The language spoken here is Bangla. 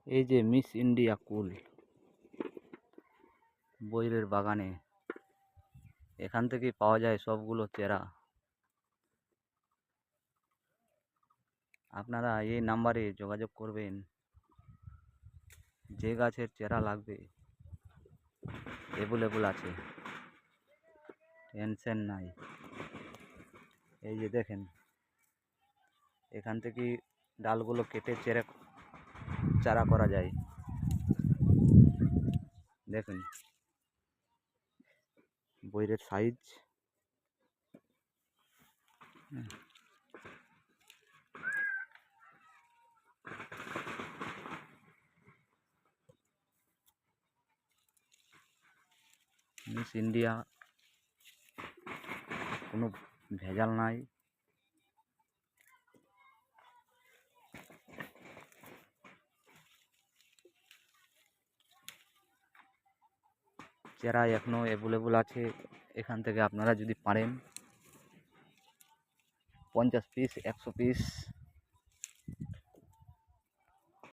এই যে মিস ইন্ডিয়া কুল বইয়ের বাগানে, এখান থেকেই পাওয়া যায় সবগুলো চেরা। আপনারা এই নাম্বারে যোগাযোগ করবেন, যে গাছের চেরা লাগবে অ্যাভেলেবল আছে, টেনশন নাই। এই যে দেখেন, এখান থেকে ডালগুলো কেটে চারা করা যায়। দেখুন বইয়ের সাইজ। মিস ইন্ডিয়া, কোনো ভেজাল নাই। চেরা এখনও অ্যাভেলেবল আছে। এখান থেকে আপনারা যদি পারেন 50 পিস 100 পিস